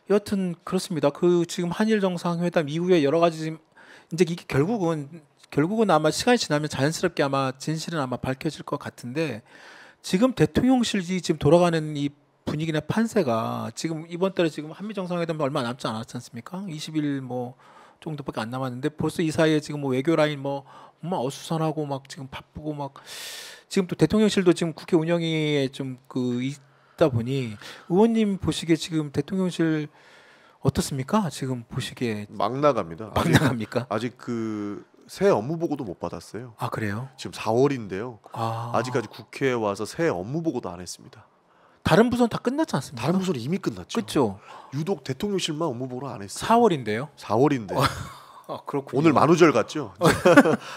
여하튼 그렇습니다. 그 지금 한일 정상회담 이후에 여러 가지 이제 이게 결국은 아마 시간이 지나면 자연스럽게 아마 진실은 아마 밝혀질 것 같은데 지금 대통령실이 지금 돌아가는 이 분위기나 판세가 지금 이번 달에 지금 한미 정상회담 얼마 남지 않았지 않습니까? 20일 뭐 정도밖에 안 남았는데 벌써 이 사이에 지금 뭐 외교 라인 뭐 어수선하고 막 지금 바쁘고 막 지금 또 대통령실도 지금 국회 운영위에 좀 그 있다 보니 의원님 보시기에 지금 대통령실 어떻습니까? 지금 보시기에 막 나갑니다. 막 나갑니까? 아직 그 새 업무 보고도 못 받았어요. 아 그래요? 지금 4월인데요. 아 아직까지 국회에 와서 새 업무 보고도 안 했습니다. 다른 부서는 다 끝났지 않습니까? 다른 부서는 이미 끝났죠. 그렇죠. 유독 대통령실만 업무 보고를 안 했어요. 4월인데요. 4월인데 아 그렇군요. 오늘 만우절 같죠?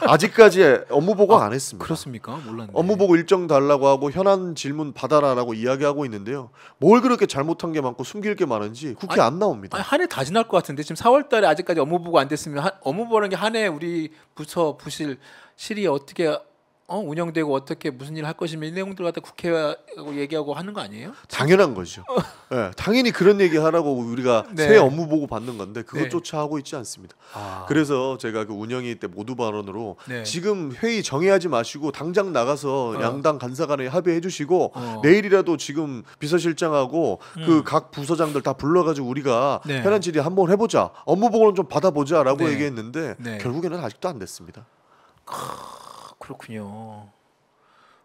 아직까지 업무 보고 안 했습니다. 그렇습니까? 몰랐네. 업무 보고 일정 달라고 하고 현안 질문 받아라라고 이야기하고 있는데요. 뭘 그렇게 잘못한 게 많고 숨길 게 많은지 국회 안 나옵니다. 한 해 다 지날 것 같은데 지금 4월달에 아직까지 업무 보고 안 됐으면 업무 보는 게 한 해 우리 부처 부실 실이 어떻게 운영되고 어떻게 무슨 일을 할 것이며 이 내용들 갖다 국회하고 얘기하고 하는 거 아니에요? 당연한 거죠. 네, 당연히 그런 얘기 하라고 우리가 네. 새 업무 보고 받는 건데 그것조차 하고 있지 않습니다. 아, 그래서 제가 그 운영위 때 모두 발언으로 네. 지금 회의 정해하지 마시고 당장 나가서 양당 간사간에 합의해 주시고 내일이라도 지금 비서실장하고 그 각 부서장들 다 불러가지고 우리가 네. 현안 질의 한번 해보자, 업무 보고는 좀 받아보자라고 네. 얘기했는데 네. 결국에는 아직도 안 됐습니다. 그렇군요.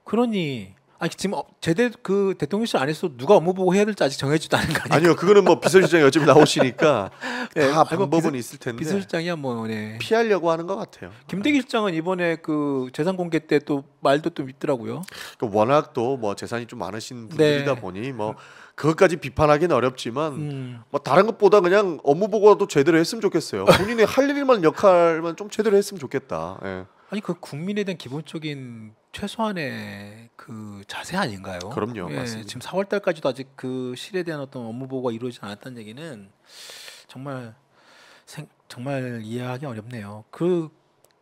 그러니 지금 제대로 그 대통령실 안에서 누가 업무 보고 해야 될지 아직 정해지도 않은 거 아니에요? 아니요, 그거는 뭐 비서실장이 어차피 나오시니까 네. 다 방법은 있을 텐데 비서실장이야 뭐 네. 피하려고 하는 것 같아요. 김대기 실장은 이번에 그 재산 공개 때 또 말도 좀 있더라고요. 그러니까 워낙 또 뭐 재산이 좀 많으신 분들이다 네. 보니 뭐 그것까지 비판하기는 어렵지만 뭐 다른 것보다 그냥 업무 보고도 제대로 했으면 좋겠어요. 본인이 할 일만 역할만 좀 제대로 했으면 좋겠다. 예. 아니 그 국민에 대한 기본적인 최소한의 그 자세 아닌가요? 그럼요, 예, 맞습니다. 지금 4월 달까지도 아직 그 실에 대한 어떤 업무 보고가 이루어지지 않았다는 얘기는 정말 이해하기 어렵네요. 그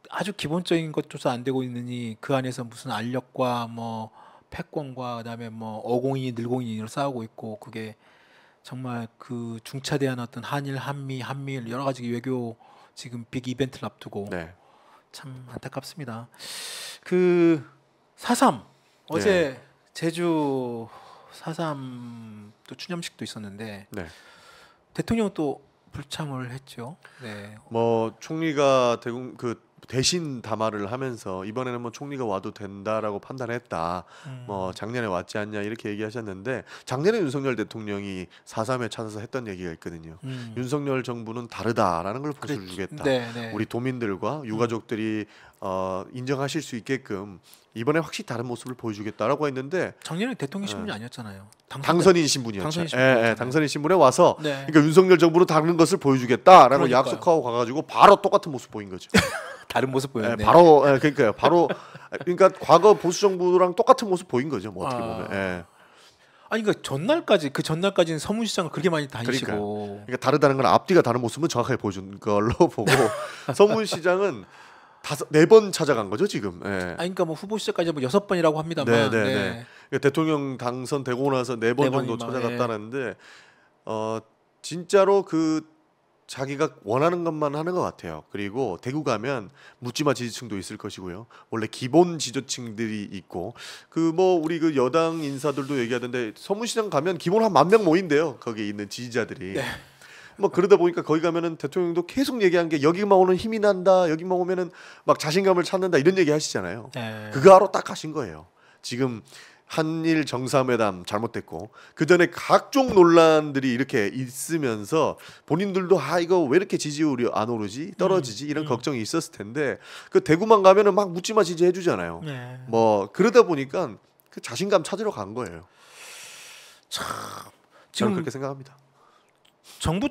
아주 기본적인 것조차 안 되고 있느니 그 안에서 무슨 알력과 뭐 패권과 그다음에 뭐 어공이 늘공이를 싸우고 있고 그게 정말 그 중차대한 어떤 한일 한미일 여러 가지 외교 지금 빅 이벤트를 앞두고 네. 참 안타깝습니다. 그 4.3 어제 제주 4.3 또 추념식도 있었는데 네. 대통령 또 불참을 했죠. 네. 뭐 총리가 대신 담화를 하면서 이번에는 뭐 총리가 와도 된다라고 판단했다. 뭐 작년에 왔지 않냐 이렇게 얘기하셨는데 작년에 윤석열 대통령이 4.3에 찾아서 했던 얘기가 있거든요. 윤석열 정부는 다르다라는 걸 보여주겠다. 네. 우리 도민들과 유가족들이 인정하실 수 있게끔 이번에 확실히 다른 모습을 보여주겠다라고 했는데 작년에 대통령 신분이 아니었잖아요. 당선인 신분이었죠. 당선인 신분이었잖아요. 당선인 신분에 와서 네. 그러니까 윤석열 정부는 다른 것을 보여주겠다라고 그러니까요. 약속하고 가가지고 바로 똑같은 모습 보인 거죠. 다른 모습 보였네. 그러니까요. 그러니까 과거 보수 정부랑 똑같은 모습 보인 거죠. 뭐 어떻게 보면. 예. 아니 그 전날까지는 서문시장을 그렇게 많이 다니시고. 그러니까 다르다는 건 앞뒤가 다른 모습은 정확하게 보여준 걸로 보고 서문시장은 4번 찾아간 거죠 지금. 예. 아니 그러니까 뭐 후보 시절까지 뭐 6번이라고 합니다만. 네. 그러니까 대통령 당선되고 나서 4번 정도 찾아갔다는데 진짜로 그 자기가 원하는 것만 하는 것 같아요. 그리고 대구 가면 묻지마 지지층도 있을 것이고요. 원래 기본 지지층들이 있고 그 뭐 우리 그 여당 인사들도 얘기하던데 서문시장 가면 기본 한 10,000명 모인대요. 거기에 있는 지지자들이. 네. 뭐 그러다 보니까 거기 가면은 대통령도 계속 얘기한 게 여기만 오면 힘이 난다. 여기만 오면은 막 자신감을 찾는다. 이런 얘기 하시잖아요. 네. 그거 하러 딱 가신 거예요. 지금 한일 정상회담 잘못됐고 그 전에 각종 논란들이 이렇게 있으면서 본인들도 이거 왜 이렇게 지지율이 안 오르지 떨어지지 이런 걱정이 있었을 텐데 그 대구만 가면은 막 묻지마 지지해 주잖아요. 네. 뭐 그러다 보니까 그 자신감 찾으러 간 거예요. 참 저는 지금 그렇게 생각합니다.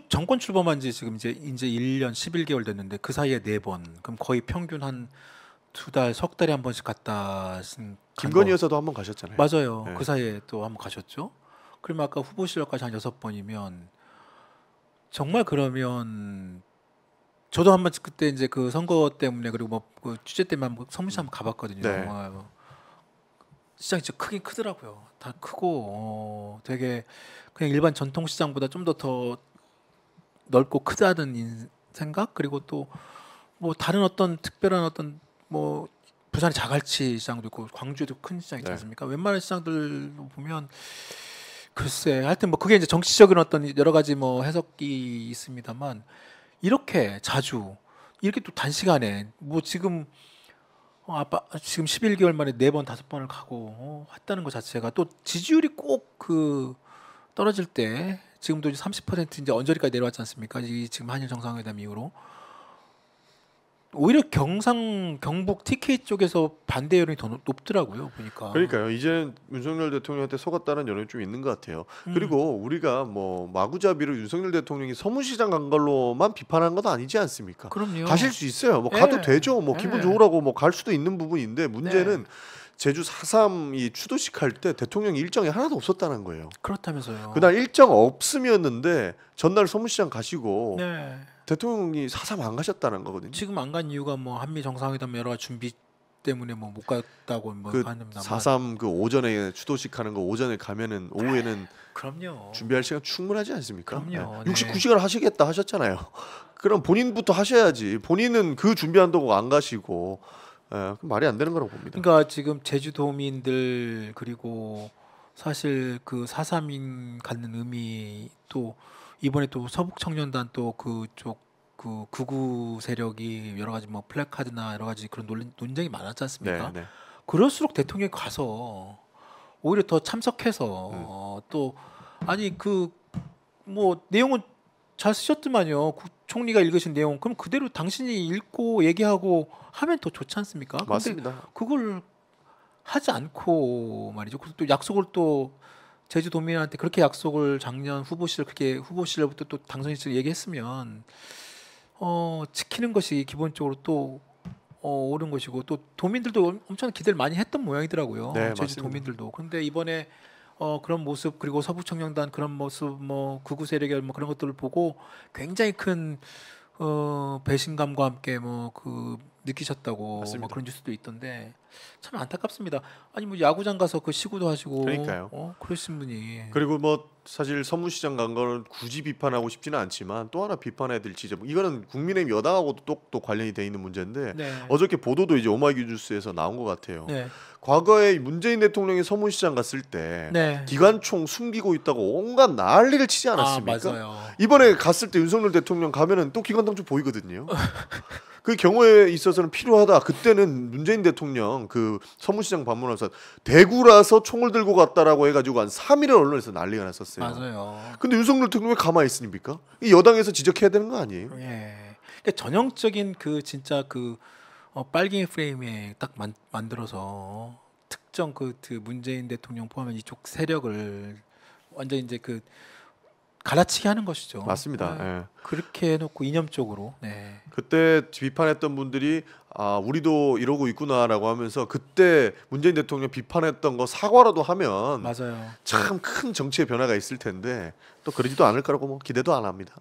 정권 출범한 지 지금 이제 1년 11개월 됐는데 그 사이에 4번. 그럼 거의 평균 한 2달, 석 달에 한 번씩 갔다 김건희 여사도 한번 가셨잖아요. 맞아요. 네. 그 사이에 또 한번 가셨죠. 그러면 아까 후보 시절까지 한 6번이면 정말 그러면 저도 한번 그때 이제 그 선거 때문에 그리고 뭐 그 취재 때문에 한번 서문시 한번 가봤거든요. 네. 시장이 진짜 크긴 크더라고요. 다 크고 되게 그냥 일반 전통 시장보다 좀 더 넓고 크다는 생각 그리고 또 뭐 다른 어떤 특별한 어떤 뭐 부산의 자갈치 시장도 있고 광주에도 큰 시장 있지 네. 않습니까? 웬만한 시장들 보면 글쎄 하여튼 뭐 그게 이제 정치적인 어떤 여러 가지 뭐 해석이 있습니다만 이렇게 자주 이렇게 또 단시간에 뭐 지금 아빠 지금 11개월 만에 4번 5번을 가고 했다는 것 자체가 또 지지율이 꼭 그 떨어질 때 지금도 이제 30% 이제 언저리까지 내려왔지 않습니까? 이 지금 한일 정상회담 이후로 오히려 경북 TK 쪽에서 반대 여론이 더 높더라고요 보니까. 그러니까요. 이제는 윤석열 대통령한테 속았다는 여론이 좀 있는 것 같아요. 음, 그리고 우리가 뭐 마구잡이로 윤석열 대통령이 서문시장 간 걸로만 비판한 건 아니지 않습니까? 그럼요. 가실 수 있어요. 뭐 가도 예, 되죠. 뭐 기분 예, 좋으라고 뭐 갈 수도 있는 부분인데 문제는 네, 제주 4.3이 추도식 할 때 대통령 일정이 하나도 없었다는 거예요. 그렇다면서요. 그날 일정 없음이었는데 전날 서문시장 가시고 네. 대통령이 4.3 안 가셨다는 거거든요. 지금 안 간 이유가 뭐 한미 정상회담 여러 가지 준비 때문에 뭐 못 갔다고 뭐 그 하는다만 4.3 그 오전에 추도식 하는 거 오전에 가면은 오후에는 그럼요. 준비할 시간 충분하지 않습니까? 그럼요. 네. 네. 69시간 하시겠다 하셨잖아요. 그럼 본인부터 하셔야지. 본인은 그 준비한다고 안 가시고 그럼 말이 안 되는 거라고 봅니다. 그러니까 지금 제주도민들 그리고 사실 그 4.3인 갖는 의미 또 이번에 또 서북청년단 또 그쪽 그 극우 세력이 여러 가지 뭐 플래카드나 여러 가지 그런 논쟁이 많았지 네, 않습니까? 네. 그럴수록 대통령이 가서 오히려 더 참석해서 또 아니 그 뭐 내용은 잘 쓰셨더만요. 총리가 읽으신 내용 그럼 그대로 당신이 읽고 얘기하고 하면 더 좋지 않습니까? 근데 맞습니다. 그걸 하지 않고 말이죠. 그리고 또 약속을 또 제주도민한테 그렇게 약속을 작년 후보시절 그렇게 후보시절부터 또 당선인 시절 얘기했으면 지키는 것이 기본적으로 또 옳은 것이고 또 도민들도 엄청 기대를 많이 했던 모양이더라고요. 네, 제주 맞습니다. 도민들도. 그런데 이번에 그런 모습 그리고 서북청년단 그런 모습 뭐 극우 세력의 뭐 그런 것들을 보고 굉장히 큰 배신감과 함께 뭐 그 느끼셨다고 뭐 맞습니다. 그런 뉴스도 있던데 참 안타깝습니다. 아니 뭐 야구장 가서 그 시구도 하시고 그러니까요. 그러신 분이 그리고 뭐 사실 서문시장 간 거는 굳이 비판하고 싶지는 않지만 또 하나 비판해야 될 지점 이거는 국민의힘 여당하고도 또 관련이 돼 있는 문제인데 네. 어저께 보도도 이제 오마이뉴 뉴스에서 나온 것 같아요. 네. 과거에 문재인 대통령이 서문시장 갔을 때 네. 기관총 숨기고 있다고 온갖 난리를 치지 않았습니까? 맞아요. 이번에 갔을 때 윤석열 대통령 가면은 또 기관총좀 보이거든요. 그 경우에 있어서는 필요하다. 그때는 문재인 대통령 그 서문시장 방문하면서 대구라서 총을 들고 갔다라고 해가지고 한 3일을 언론에서 난리가 났었어요. 맞아요. 근데 윤석열 대통령이 가만히 있습니까? 이 여당에서 지적해야 되는 거 아니에요? 예. 그러니까 전형적인 그 진짜 그 빨갱이 프레임에 딱 만들어서 특정 그 문재인 대통령 포함한 이쪽 세력을 완전 이제 그 갈라치게 하는 것이죠. 맞습니다. 네. 예. 그렇게 해놓고 이념적으로. 네. 그때 비판했던 분들이 우리도 이러고 있구나라고 하면서 그때 문재인 대통령 비판했던 거 사과라도 하면 맞아요. 참 큰 정치의 변화가 있을 텐데 또 그러지도 않을 거라고 뭐 기대도 안 합니다.